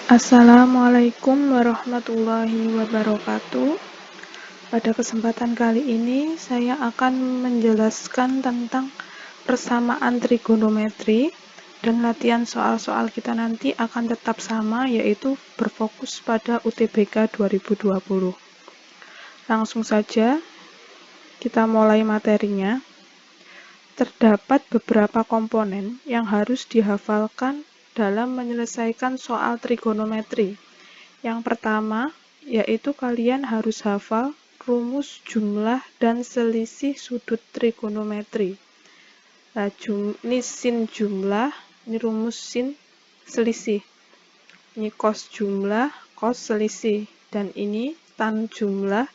Assalamualaikum warahmatullahi wabarakatuh. Pada kesempatan kali ini saya akan menjelaskan tentang persamaan trigonometri dan latihan soal-soal kita nanti akan tetap sama, yaitu berfokus pada UTBK 2020. Langsung saja kita mulai materinya. Terdapat beberapa komponen yang harus dihafalkan dalam menyelesaikan soal trigonometri. Yang pertama, yaitu kalian harus hafal rumus jumlah dan selisih sudut trigonometri. Nah, ini sin jumlah, ini rumus sin selisih. Ini cos jumlah, cos selisih. Dan ini tan jumlah,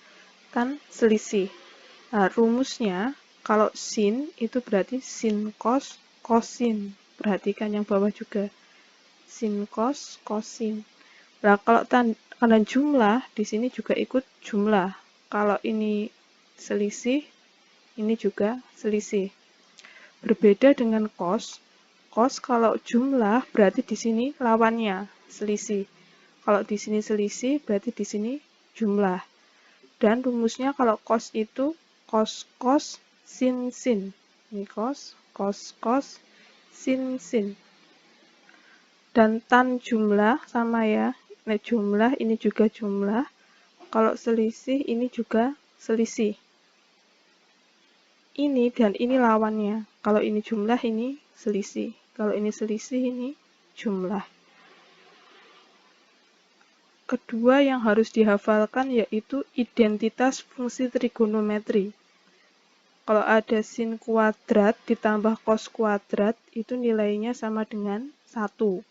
tan selisih. Nah, rumusnya, kalau sin itu berarti sin cos, kosin. Perhatikan yang bawah juga. Sin cos, kosin. Nah, kalau tanda jumlah, di sini juga ikut jumlah. Kalau ini selisih, ini juga selisih. Berbeda dengan cos. Cos kalau jumlah berarti di sini lawannya, selisih. Kalau di sini selisih, berarti di sini jumlah. Dan rumusnya kalau cos itu cos cos sin sin. Ini cos cos sin sin. Dan tan jumlah sama ya. Ini jumlah, ini juga jumlah. Kalau selisih, ini juga selisih. Ini dan ini lawannya. Kalau ini jumlah, ini selisih. Kalau ini selisih, ini jumlah. Kedua yang harus dihafalkan yaitu identitas fungsi trigonometri. Kalau ada sin kuadrat ditambah cos kuadrat, itu nilainya sama dengan 1.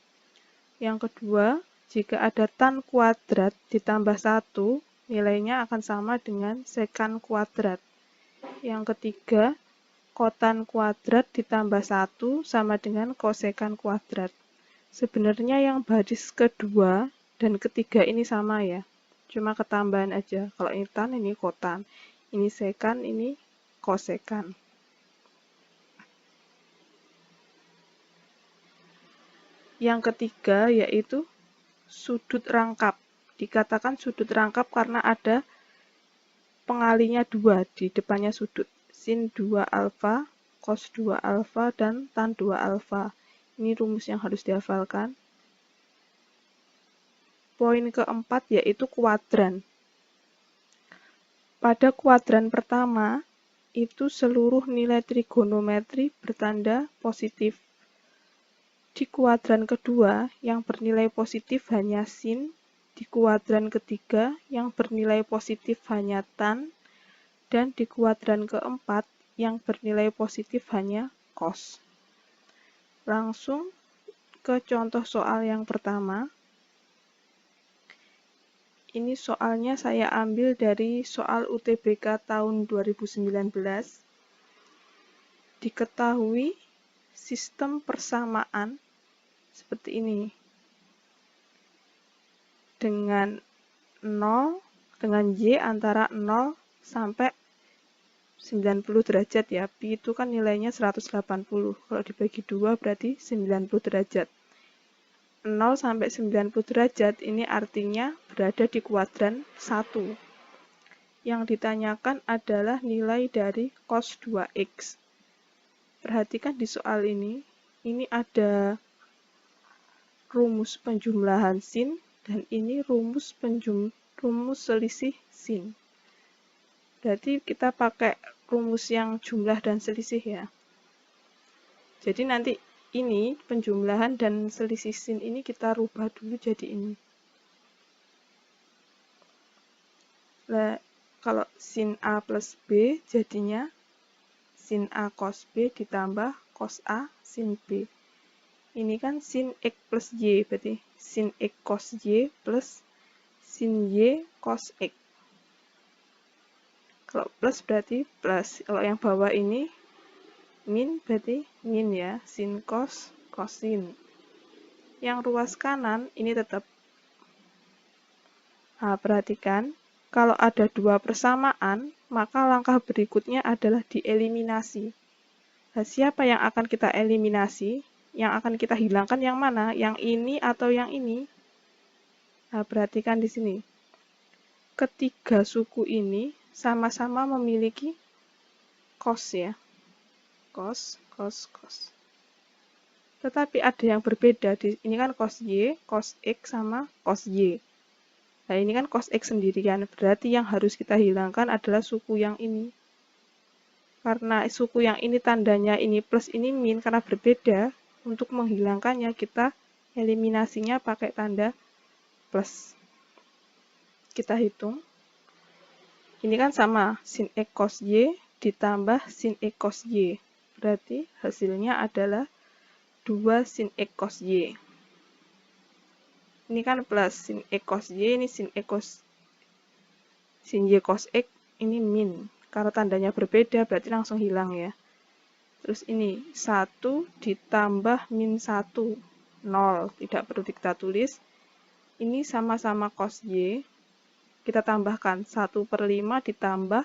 Yang kedua, jika ada tan kuadrat ditambah 1, nilainya akan sama dengan sekan kuadrat. Yang ketiga, kotan kuadrat ditambah 1 sama dengan kosekan kuadrat. Sebenarnya yang baris kedua dan ketiga ini sama ya, cuma ketambahan aja. Kalau ini tan, ini kotan. Ini sekan, ini kosekan. Yang ketiga yaitu sudut rangkap. Dikatakan sudut rangkap karena ada pengalinya 2 di depannya sudut. Sin 2 alfa, cos 2 alfa, dan tan 2 alfa. Ini rumus yang harus dihafalkan. Poin keempat yaitu kuadran. Pada kuadran pertama, itu seluruh nilai trigonometri bertanda positif. Di kuadran kedua, yang bernilai positif hanya sin. Di kuadran ketiga, yang bernilai positif hanya tan. Dan di kuadran keempat, yang bernilai positif hanya cos. Langsung ke contoh soal yang pertama. Ini soalnya saya ambil dari soal UTBK tahun 2019. Diketahui sistem persamaan seperti ini. Dengan 0, dengan Y antara 0 sampai 90 derajat ya. Pi itu kan nilainya 180. Kalau dibagi 2 berarti 90 derajat. 0 sampai 90 derajat ini artinya berada di kuadran 1. Yang ditanyakan adalah nilai dari cos 2x. Perhatikan di soal ini ada rumus penjumlahan sin dan ini rumus selisih sin. Berarti kita pakai rumus yang jumlah dan selisih ya. Jadi nanti ini penjumlahan dan selisih sin ini kita rubah dulu jadi ini. Nah, kalau sin A plus B jadinya sin A cos B ditambah cos A sin B. Ini kan sin X plus Y, berarti sin X cos Y plus sin Y cos X. Kalau plus berarti plus. Kalau yang bawah ini min berarti min ya, sin cos, kosin. Yang ruas kanan ini tetap. Nah, perhatikan, kalau ada 2 persamaan, maka langkah berikutnya adalah dieliminasi. Nah, siapa yang akan kita eliminasi? Yang akan kita hilangkan yang mana? Yang ini atau yang ini? Nah, perhatikan di sini. Ketiga suku ini sama-sama memiliki cos ya. Cos. Tetapi ada yang berbeda. Ini kan cos Y, cos X, sama cos Y. Nah, ini kan cos X sendirian. Berarti yang harus kita hilangkan adalah suku yang ini. Karena suku yang ini tandanya ini plus, ini min, karena berbeda, untuk menghilangkannya kita eliminasinya pakai tanda plus. Kita hitung. Ini kan sama, sin X cos Y ditambah sin X cos Y. Berarti hasilnya adalah 2 sin X cos Y. Ini kan plus sin X cos Y, ini sin X cos sin Y cos X, ini min. Karena tandanya berbeda, berarti langsung hilang ya. Terus ini 1 ditambah min 1, 0. Tidak perlu kita tulis. Ini sama-sama cos Y. Kita tambahkan 1/5 ditambah,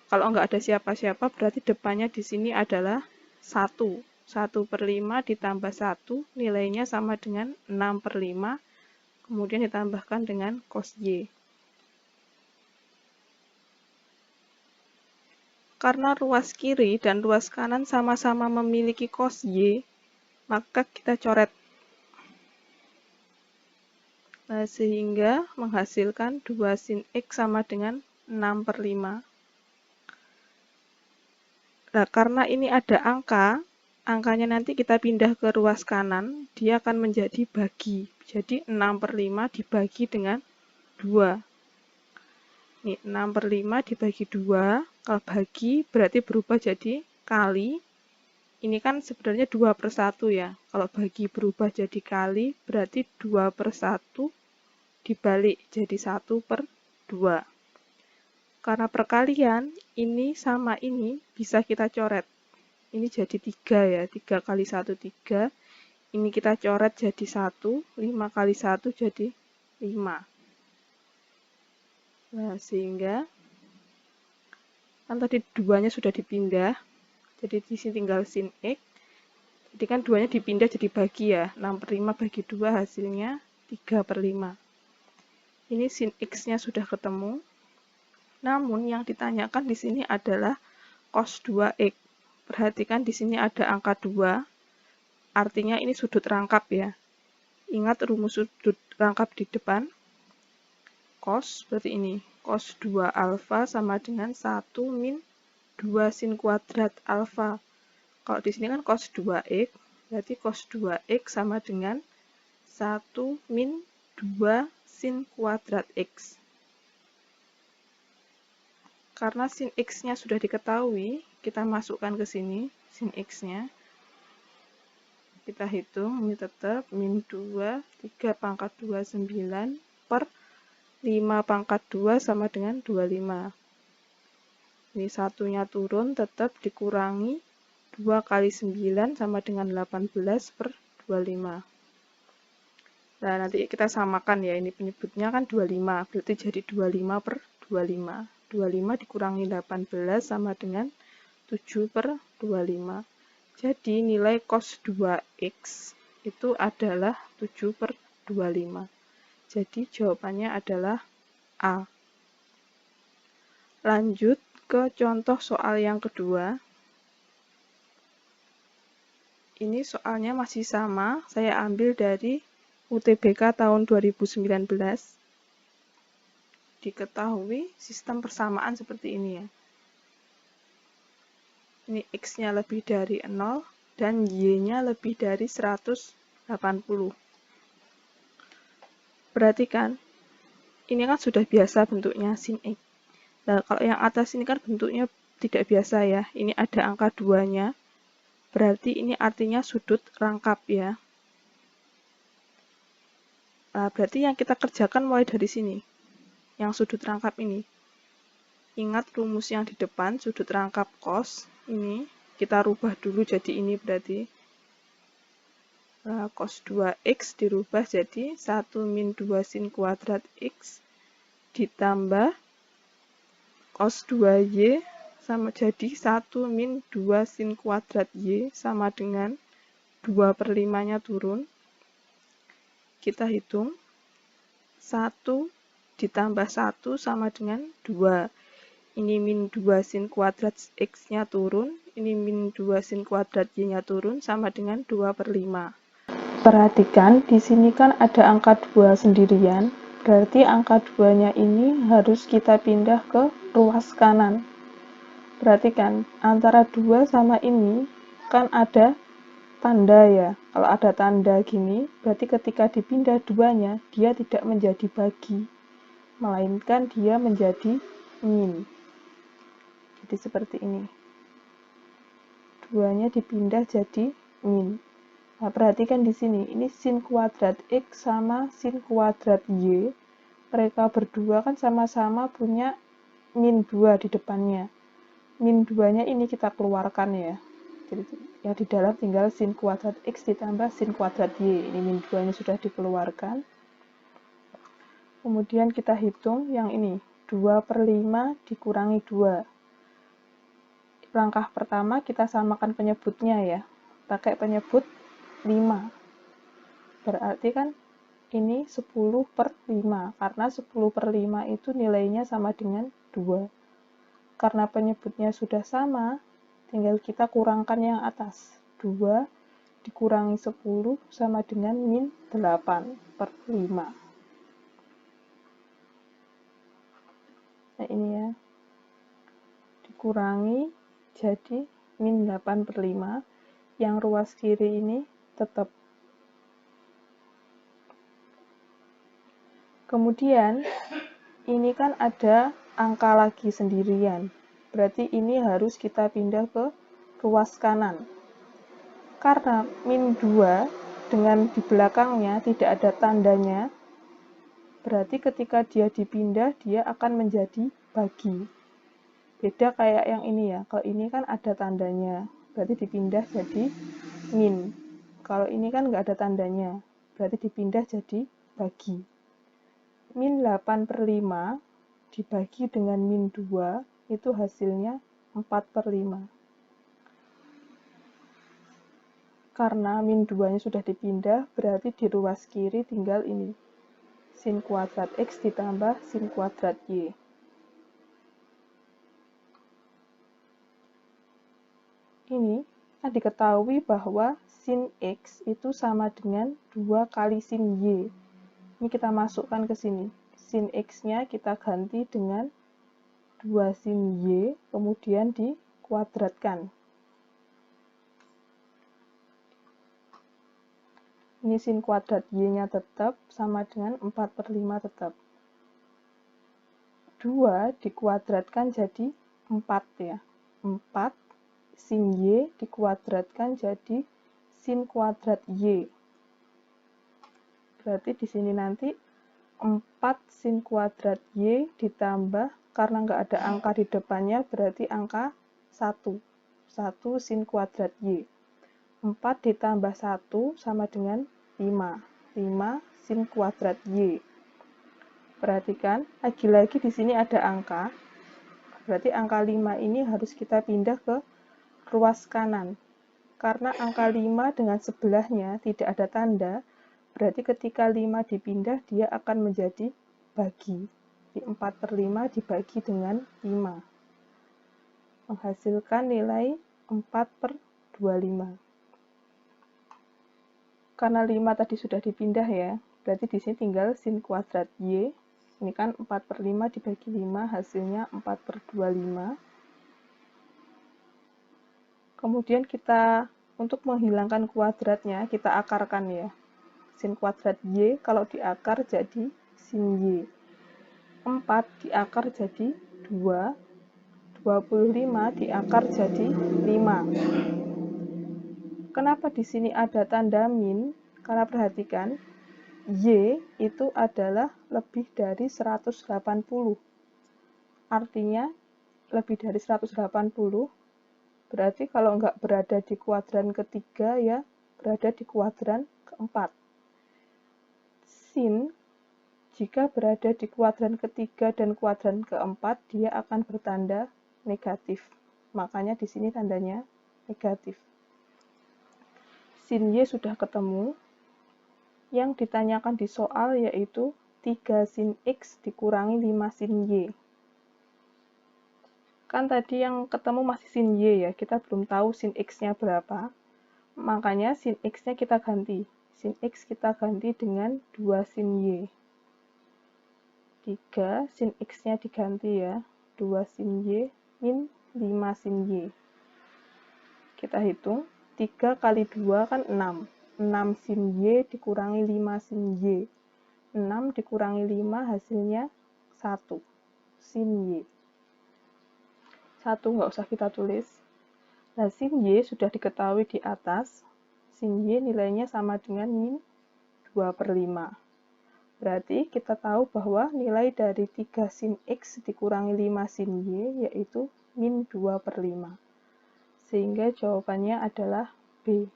kalau nggak ada siapa-siapa, berarti depannya di sini adalah 1. 1/5 ditambah 1, nilainya sama dengan 6/5. Kemudian ditambahkan dengan cos Y. Karena ruas kiri dan ruas kanan sama-sama memiliki cos Y, maka kita coret. Nah, sehingga menghasilkan 2 sin X sama dengan 6/5. Nah, karena ini ada angka, angkanya nanti kita pindah ke ruas kanan, dia akan menjadi bagi. Jadi 6/5 dibagi dengan 2. Ini 6/5 dibagi 2, kalau bagi berarti berubah jadi kali. Ini kan sebenarnya 2/1 ya. Kalau bagi berubah jadi kali, berarti 2/1 dibalik jadi 1/2. Karena perkalian, ini sama ini bisa kita coret. Ini jadi 3 ya, 3 kali 1, 3. Ini kita coret jadi 1, 5 kali 1 jadi 5. Nah, sehingga kan tadi 2-nya sudah dipindah, jadi di sini tinggal sin X. Jadi kan 2-nya dipindah jadi bagi ya, 6/5 bagi 2 hasilnya 3/5. Ini sin X-nya sudah ketemu. Namun yang ditanyakan di sini adalah cos 2X. Perhatikan di sini ada angka 2, artinya ini sudut rangkap ya. Ingat rumus sudut rangkap di depan. Cos berarti ini, cos 2 alfa sama dengan 1 min 2 sin kuadrat alfa. Kalau di sini kan cos 2X, berarti cos 2X sama dengan 1 min 2 sin kuadrat X. Karena sin X-nya sudah diketahui, kita masukkan ke sini, sin X-nya. Kita hitung, ini tetap min 2, 3 pangkat 2, 9, per 5 pangkat 2 sama dengan 25. Ini satunya turun, tetap dikurangi 2 kali 9 sama dengan 18 per 25. Nah, nanti kita samakan ya, ini penyebutnya kan 25, berarti jadi 25 per 25. 25 dikurangi 18 sama dengan 7 per 25. Jadi nilai cos 2X itu adalah 7 per 25. Jadi jawabannya adalah A. Lanjut ke contoh soal yang kedua. Ini soalnya masih sama, saya ambil dari UTBK tahun 2019. Diketahui sistem persamaan seperti ini ya. Ini X-nya lebih dari 0 dan Y-nya lebih dari 180. Perhatikan, ini kan sudah biasa bentuknya sin X. Nah, kalau yang atas ini kan bentuknya tidak biasa ya. Ini ada angka 2-nya. Berarti ini artinya sudut rangkap ya. Nah, berarti yang kita kerjakan mulai dari sini. Yang sudut rangkap ini. Ingat rumus yang di depan, sudut rangkap cos. Ini kita rubah dulu jadi ini berarti. Nah, cos 2X dirubah jadi 1 min 2 sin kuadrat X ditambah cos 2Y sama jadi 1 min 2 sin kuadrat Y sama dengan 2/5-nya turun. Kita hitung. 1 ditambah 1 sama dengan 2. Ini min 2 sin kuadrat X-nya turun, ini min 2 sin kuadrat Y-nya turun, sama dengan 2/5. Perhatikan, di sini kan ada angka 2 sendirian, berarti angka 2-nya ini harus kita pindah ke ruas kanan. Perhatikan, antara 2 sama ini kan ada tanda ya. Kalau ada tanda gini, berarti ketika dipindah 2-nya, dia tidak menjadi bagi, melainkan dia menjadi min. Jadi seperti ini. 2-nya dipindah jadi min. Nah, perhatikan di sini, ini sin kuadrat X sama sin kuadrat Y. Mereka berdua kan sama-sama punya min 2 di depannya. Min 2-nya ini kita keluarkan ya. Jadi yang di dalam tinggal sin kuadrat X ditambah sin kuadrat Y. Ini min 2-nya sudah dikeluarkan. Kemudian kita hitung yang ini, 2/5 dikurangi 2. Langkah pertama kita samakan penyebutnya ya, pakai penyebut 5. Berarti kan ini 10/5, karena 10/5 itu nilainya sama dengan 2. Karena penyebutnya sudah sama, tinggal kita kurangkan yang atas. 2 dikurangi 10 sama dengan min 8/5. Nah ini ya, dikurangi jadi min 8/5, yang ruas kiri ini tetap. Kemudian, ini kan ada angka lagi sendirian, berarti ini harus kita pindah ke ruas kanan. Karena min 2 dengan di belakangnya tidak ada tandanya, berarti ketika dia dipindah, dia akan menjadi bagi. Beda kayak yang ini ya, kalau ini kan ada tandanya, berarti dipindah jadi min. Kalau ini kan nggak ada tandanya, berarti dipindah jadi bagi. Min 8/5 dibagi dengan min 2, itu hasilnya 4/5. Karena min 2-nya sudah dipindah, berarti di ruas kiri tinggal ini, sin kuadrat X ditambah sin kuadrat Y. Ini kan diketahui bahwa sin X itu sama dengan 2 kali sin Y. Ini kita masukkan ke sini. Sin X-nya kita ganti dengan 2 sin Y, kemudian dikuadratkan. Ini sin kuadrat Y-nya tetap sama dengan 4/5 tetap. 2 dikuadratkan jadi 4 ya. 4 sin Y dikuadratkan jadi sin kuadrat Y. Berarti di sini nanti 4 sin kuadrat Y ditambah, karena nggak ada angka di depannya, berarti angka 1. 1 sin kuadrat Y. 4 ditambah 1 sama dengan 5. 5 sin kuadrat Y. Perhatikan, lagi-lagi di sini ada angka. Berarti angka 5 ini harus kita pindah ke ruas kanan. Karena angka 5 dengan sebelahnya tidak ada tanda, berarti ketika 5 dipindah, dia akan menjadi bagi. Di 4/5 dibagi dengan 5. Menghasilkan nilai 4/25. Karena 5 tadi sudah dipindah ya, berarti di sini tinggal sin kuadrat Y. Ini kan 4/5 dibagi 5, hasilnya 4/25. Kemudian kita, untuk menghilangkan kuadratnya, kita akarkan ya. Sin kuadrat Y, kalau diakar jadi sin Y. 4 diakar jadi 2, 25 diakar jadi 5. Kenapa di sini ada tanda min? Karena perhatikan, Y itu adalah lebih dari 180. Artinya, lebih dari 180, berarti kalau nggak berada di kuadran ketiga ya, berada di kuadran keempat. Sin, jika berada di kuadran ketiga dan kuadran keempat, dia akan bertanda negatif. Makanya di sini tandanya negatif. Sin Y sudah ketemu. Yang ditanyakan di soal yaitu 3 sin X dikurangi 5 sin Y. Kan tadi yang ketemu masih sin Y ya, kita belum tahu sin X-nya berapa. Makanya sin X-nya kita ganti. Sin X kita ganti dengan 2 sin Y. 3 sin X-nya diganti ya, 2 sin Y min 5 sin Y. Kita hitung, 3 kali 2 kan 6. 6 sin Y dikurangi 5 sin Y. 6 dikurangi 5 hasilnya 1 sin Y. 1 nggak usah kita tulis. Nah, sin Y sudah diketahui di atas. Sin Y nilainya sama dengan min 2/5. Berarti kita tahu bahwa nilai dari 3 sin X dikurangi 5 sin Y yaitu min 2/5. Sehingga jawabannya adalah B.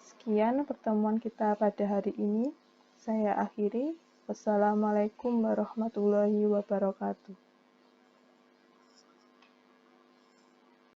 Sekian pertemuan kita pada hari ini. Saya akhiri. Wassalamualaikum warahmatullahi wabarakatuh.